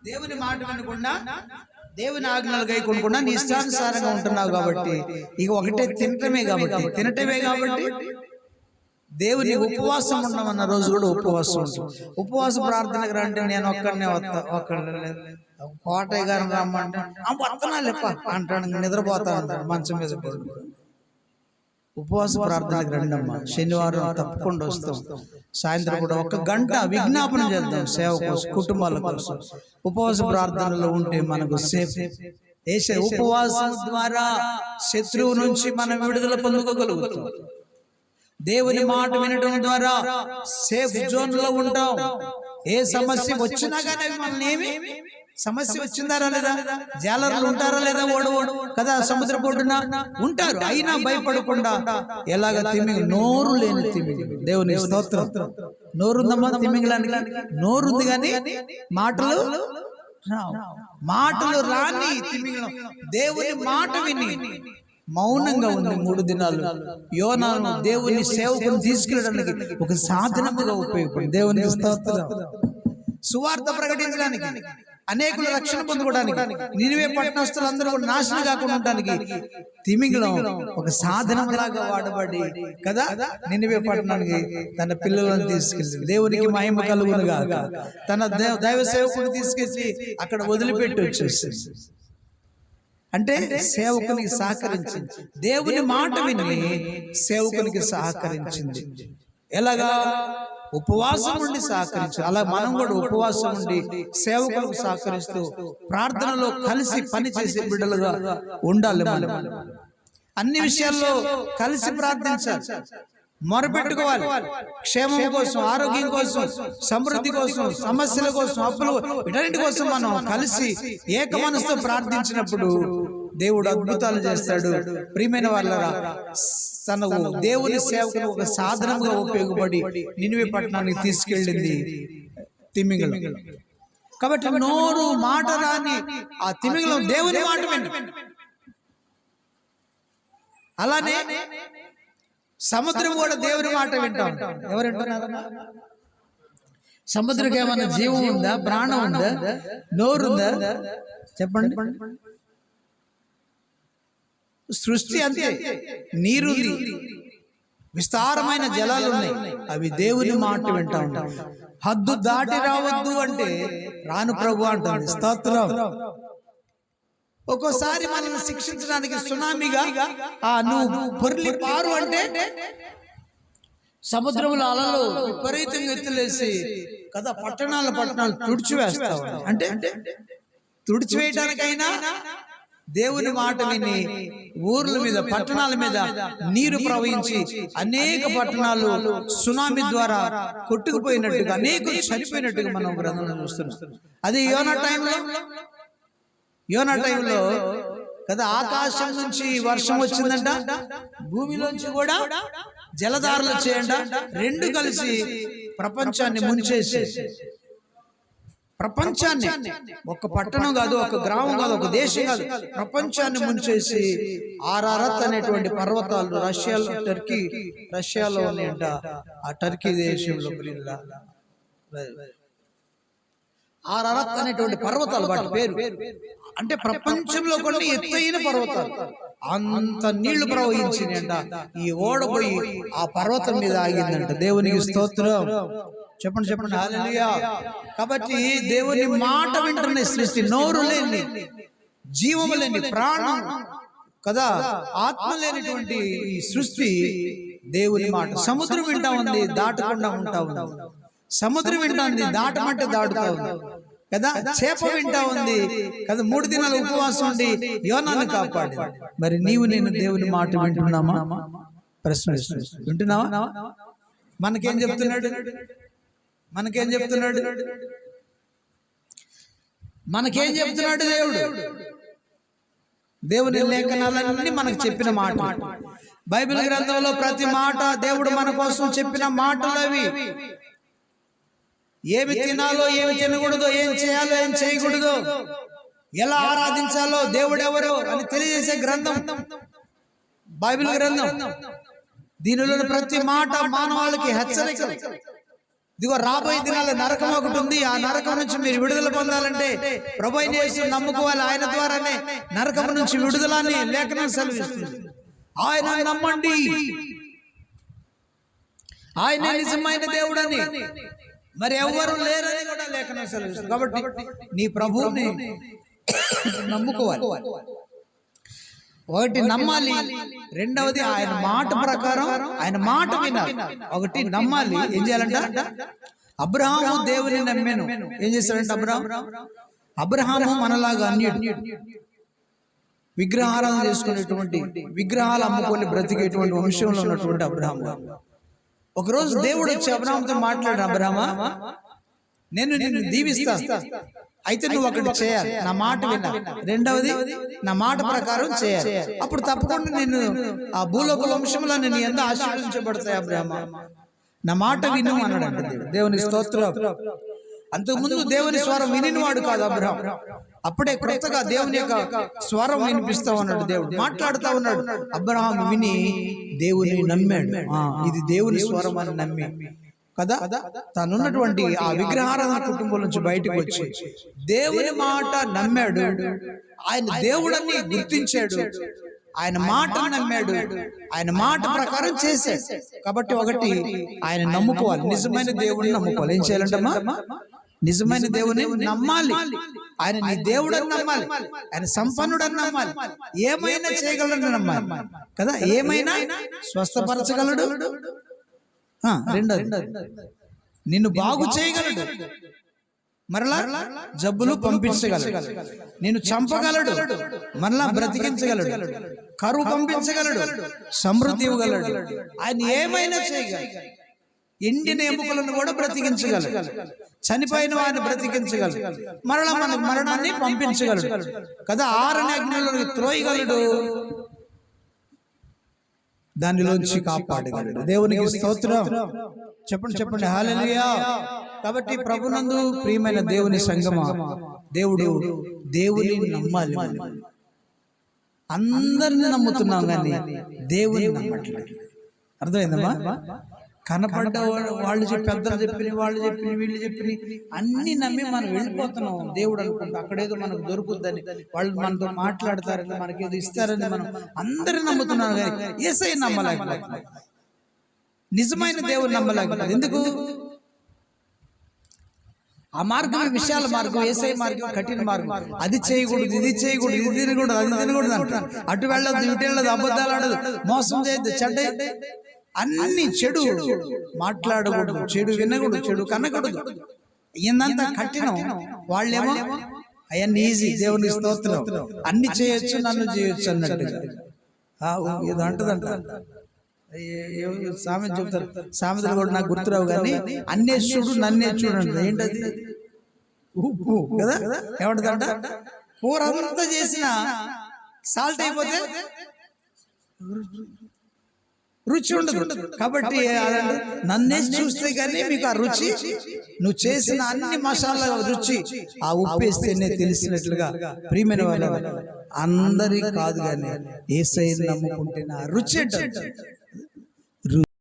దేవుని మాట వినకుండా దేవుని ఆజ్ఞలు గైకొనకుండా నీ ఇష్టానుసారంగా ఉంటున్నావు కాబట్టి ఇక ఒకటే తినటమే కాబట్టి దేవుని ఉపవాసం ఉండమన్న రోజు కూడా ఉపవాసం ఉంటుంది. ఉపవాస ప్రార్థనకు రంటే నేను ఒక్కడనే కోటయ్య గారు రమ్మంటే వస్తున్నాలేప్ప అంటాడు, నిద్రపోతా అంటాడు మంచం మీద. ఉపవాస ప్రార్థనకు రండి అమ్మా, శనివారం తప్పకుండా వస్తాం. సాయంత్రం కూడా 1 గంట విజ్ఞాపన చేద్దాం సేవ కోసం, కుటుంబాల కోసం. ఉపవాస ప్రార్థనలో ఉంటే మనకు సేఫ్. ఉపవాసం ద్వారా శత్రువు నుంచి మనం విడుదల పొందుకోగలుగుతాం. దేవుని మాట వినడం ద్వారా సేఫ్ జోన్ లో ఉంటాం. ఏ సమస్య వచ్చినా కానీ మనల్ని ఏమి సమస్య వచ్చిందారా లేదా, జాలర్లు ఉంటారా లేదా, ఓడు కదా సముద్ర పొడ్డున ఉంటారు, అయినా భయపడకుండా ఎలాగ తిమింగి నోరు లేని తిమింగి. దేవుని స్తోత్రం. నోరుందమ్మా తిమింగలానికి, నోరుంది కానీ మాటలు రాని తిమింగలం దేవుని మాట విని మౌనంగా ఉంది 3 దినాలు. యోనాను దేవుని సేవకుని తీసుకెళ్ళడానికి ఒక సాధనముగా ఉపయోగపడింది. దేవుని స్తోత్రం. సువార్త ప్రకటించడానికి, అనేకుల రక్షణ పొందుకోవడానికి, నినివే పట్టణస్తులందరూ కూడా నాశనం కాకుండా ఉండడానికి తిమింగలం ఒక సాధనంలాగా వాడబడి కదా నినివే పట్టణానికి తన పిల్లలను తీసుకెళ్ళి దేవునికి మహిమ కలుగునుగా తన దైవ సేవకుని తీసుకెళ్ళి అక్కడ వదిలిపెట్టి వచ్చేసింది. అంటే సేవకునికి సహకరించింది. దేవుని మాట విని సేవకునికి సహకరించింది. ఎలాగా? ఉపవాసం ఉండి సహకరించాలి. అలా మనం కూడా ఉపవాసం ఉండి సేవకులకు సహకరిస్తూ ప్రార్థనలో కలిసి పనిచేసే బిడ్డలుగా ఉండాలి. మనం అన్ని విషయాల్లో కలిసి ప్రార్థించాలి, మొరపెట్టుకోవాలి. క్షేమం కోసం, ఆరోగ్యం కోసం, సమృద్ధి కోసం, సమస్యల కోసం, అప్పులు, వీటన్నిటి కోసం మనం కలిసి ఏక మనసుతో ప్రార్థించినప్పుడు దేవుడు అద్భుతాలు చేస్తాడు. ప్రియమైన వాళ్ళరా, తనకు దేవుని సేవకులు ఒక సాధనంగా ఉపయోగపడి నినివే పట్టణానికి తీసుకెళ్ళింది తిమింగలం. కాబట్టి నోరు మాట రాని ఆ తిమింగలం దేవుని మాట విని, అలానే సముద్రం కూడా దేవుని మాట వింటా ఉంటాం. ఎవరు వింటున్నారు? సముద్రం ఏమన్నా జీవం ఉందా, ప్రాణం ఉందా, నోరుందా? చెప్పండి. సృష్టి అంతే, నీరుంది, విస్తారమైన జలాలు ఉన్నాయి, అవి దేవుని మాట వింటా ఉంటాయి. హద్దు దాటి రావద్దు అంటే రాను ప్రభు అంటుంది. స్తోత్రం. ఒక్కోసారి మనల్ని శిక్షించడానికి సునామీగా నువ్వు పొర్లి పారు అంటే సముద్రంలో అలలు విపరీతంగా ఎత్తులేసి కదా పట్టణాలు తుడిచివేస్తావు. అంటే తుడిచివేయడానికైనా దేవుని మాట విని ఊర్ల మీద, పట్టణాల మీద నీరు ప్రవహించి అనేక పట్టణాలు సునామీ ద్వారా కొట్టుకుపోయినట్టుగా, అనేకులు చనిపోయినట్టుగా మనం గ్రంథంలో చూస్తున్నాం. అది యోనా టైంలో కదా ఆకాశం నుంచి వర్షం వచ్చిందంట, భూమిలోంచి కూడా జలధారలు చేయంట, 2 కలిసి ప్రపంచాన్ని ముంచేసి, ప్రపంచాన్ని, ఒక పట్టణం కాదు, ఒక గ్రామం కాదు, ఒక దేశం కాదు, ప్రపంచాన్ని ముంచేసి ఆరారత్ అనేటువంటి పర్వతాలు రష్యాలో ఉన్నాయంట. ఆ టర్కీ దేశంలో ఆరారత్ అనేటువంటి పర్వతాలు, వాటి పేరు అంటే ప్రపంచంలో కొన్ని ఎత్తైన పర్వతాలు. అంత నీళ్లు ప్రవహించినాయంట. ఈ ఓడపోయి ఆ పర్వతం మీద ఆగిందంట. దేవునికి స్తోత్రం. చెప్పండి హల్లెలూయా. కాబట్టి దేవుని మాట వింటున్న సృష్టి, నోరు లేని, జీవము లేని, ప్రాణం కదా, ఆత్మ లేనిటువంటి ఈ సృష్టి దేవుని మాట. సముద్రం వింటా ఉంది, దాటకుండా ఉంటా ఉంది. సముద్రం వింటా ఉంది, దాటమంటే దాటుతా ఉంది కదా. చేప వింటా ఉంది కదా, 3 దినాలు ఉపవాసం ఉండి యోనాను కాపాడి. మరి నేను దేవుని మాట వింటున్నామా? ప్రశ్న వింటున్నావా? మనకేం చెప్తున్నాడు దేవుడు? దేవుని లేఖనాలన్నీ మనకు చెప్పిన మాట. బైబిల్ గ్రంథంలో ప్రతి మాట దేవుడు మన కోసం చెప్పిన మాటలు అవి. ఏమి తినాలో, ఏమి తినకూడదో, ఏం చేయాలో, ఏం చేయకూడదో, ఎలా ఆరాధించాలో, దేవుడు ఎవరో అని తెలియజేసే గ్రంథం బైబిల్ గ్రంథం. దీనిలో ప్రతి మాట మానవాళికి హెచ్చరిక. ఇదిగో రాబోయే దినాల నరకం ఒకటి ఉంది. ఆ నరకం నుంచి మీరు విడుదల పొందాలంటే ప్రభువైన యేసుని నమ్ముకోవాలి. ఆయన ద్వారానే నరకం నుంచి విడుదల అని లేఖనం సెలవిస్తుంది. ఆయన నమ్మండి, ఆయన నిజమైన దేవుడని మరి ఎవరు లేరని కూడా లేఖనం సెలవిస్తుంది. కాబట్టి నీ ప్రభువుని నమ్ముకోవాలి. ఒకటి నమ్మాలి, రెండవది ఆయన మాట ప్రకారం ఆయన మాట వినాలి. ఒకటి నమ్మాలి, ఏం చేయాలంట? అబ్రహాము దేవుని నమ్మాను. ఏం చేశాడంటే అబ్రహాము మనలాగా అన్యుడు, విగ్రహారాధన చేసుకునేటువంటి, విగ్రహాలు అమ్ముకొని బ్రతికేటువంటి వంశంలో ఉన్నటువంటి అబ్రహాము. ఒకరోజు దేవుడు వచ్చి అబ్రహాముతో మాట్లాడు, అబ్రహామా నేను నిన్ను దీవిస్తాను, అయితే నువ్వు ఒకటి చేయాలి, నా మాట వినాలి, రెండవది నా మాట ప్రకారం చేయాలి, అప్పుడు తప్పకుండా నేను ఆ భూలోక వంశంలో నేను ఎంత ఆశీర్వదించబడతాయి. అబ్రహామా నా మాట విను అన్నాడు దేవుడు. దేవుని స్తోత్రం. అంతకుముందు దేవుని స్వరం వినినవాడు కాదు అబ్రహాం. అప్పుడే క్రొత్తగా దేవుని యొక్క స్వరం వినిపిస్తా ఉన్నాడు. దేవుడు మాట్లాడుతా ఉన్నాడు. అబ్రహాం విని దేవుని నమ్మాడు. ఇది దేవుని స్వరం అని నమ్మి కదా తనున్నటువంటి ఆ విగ్రహారాధన కుటుంబం నుంచి బయటకు వచ్చి దేవుని మాట నమ్మాడు. ఆయన దేవుడని గుర్తించాడు, ఆయన మాట నమ్మాడు, ఆయన మాట ప్రకారం చేశాడు. కాబట్టి ఒకటి ఆయన నమ్ముకోవాలి, నిజమైన దేవుడిని నమ్ముకోవాలి. ఏం చేయాలంటమ్మా? నిజమైన దేవుని నమ్మాలి. ఆయన నీ దేవుడని నమ్మాలి, ఆయన సంపన్నుడని నమ్మాలి, ఏమైనా చేయగలడని నమ్మాలి కదా. ఏమైనా స్వస్థపరచగలడు, రెండోది నిన్ను బాగు చేయగలడు, మరలా జబ్బులు పంపించగలడు, నిన్ను చంపగలడు, మరలా బ్రతికించగలడు, కరువు పంపించగలడు, సమృద్ధి ఇవ్వగలడు. ఆయన ఏమైనా చేయగలడు. ఎండిన ఎముకలను కూడా బ్రతికించగలడు, చనిపోయిన వారిని బ్రతికించగలడు, మరలా మనకు మరణాన్ని పంపించగలడు కదా. ఆరని అగ్నిలో త్రోయగలడు, దానిలోంచి కాపాడగలడు. దేవునికి స్తోత్రం. చెప్పండి చెప్పండి హల్లెలూయా. కాబట్టి ప్రభునందు ప్రియమైన దేవుని సంగమా, దేవుని నమ్మాలి. అందరిని నమ్ముతున్నాం కానీ దేవుని నమ్మట్లేదు. అర్థమైందమ్మా? కనపడ్డ వాళ్ళు చెప్పి, పెద్దలు చెప్పిన, వాళ్ళు చెప్పిన, వీళ్ళు చెప్పిన అన్ని నమ్మి మనం వెళ్ళిపోతున్నాం. దేవుడు అనుకుంటా అక్కడేదో మనకు దొరుకుద్దని, వాళ్ళు మనతో మాట్లాడతారని, మనకేదో ఇస్తారని మనం అందరిని నమ్ముతున్నాం కానీ యేసయ్య నమ్మలేకపోతున్నాం, నిజమైన దేవుడు నమ్మలేకపోతున్నాం. ఎందుకు? ఆ మార్గం విశాల మార్గం, యేసయ్య మార్గం కఠిన మార్గం. అది చేయకూడదు, ఇది చేయకూడదు, ఇది తినకూడదు, అది తినకూడదు అంటారు. అటు వెళ్ళదు, ఇటు వెళ్ళదు, అబద్ధాలు ఆడదు, మోసం చేయద్దు, చెడ్డ అన్ని చెడు మాట్లాడకూడదు, చెడు వినకూడదు, చెడు కనకూడదు. ఇందంతా కఠినం. వాళ్ళేమో అవన్నీ ఈజీ. దేవుని స్తోత్రం. అన్ని చేయొచ్చు, నన్ను చేయొచ్చు అన్నట్టుగా ఏదో అంటదంట. సామెత చెప్తారు, సామెతలు కూడా నాకు గుర్తురావు కానీ అన్నే చూడు నన్నే చూడండి. ఏంటది? ఉప్పు కదా. ఏమంటదంట? కూర అంతా చేసిన సాల్ట్ అయిపోతే రుచి ఉండదు. కాబట్టి నన్నే చూస్తే కానీ మీకు ఆ రుచి, నువ్వు చేసిన అన్ని మసాలా రుచి ఆ ఉప్పు వేస్తేనే తెలిసినట్లుగా ప్రియమైన వాళ్ళ అందరి కాదు కానీ యేసయ్యను నమ్ముకుంటే నా రుచి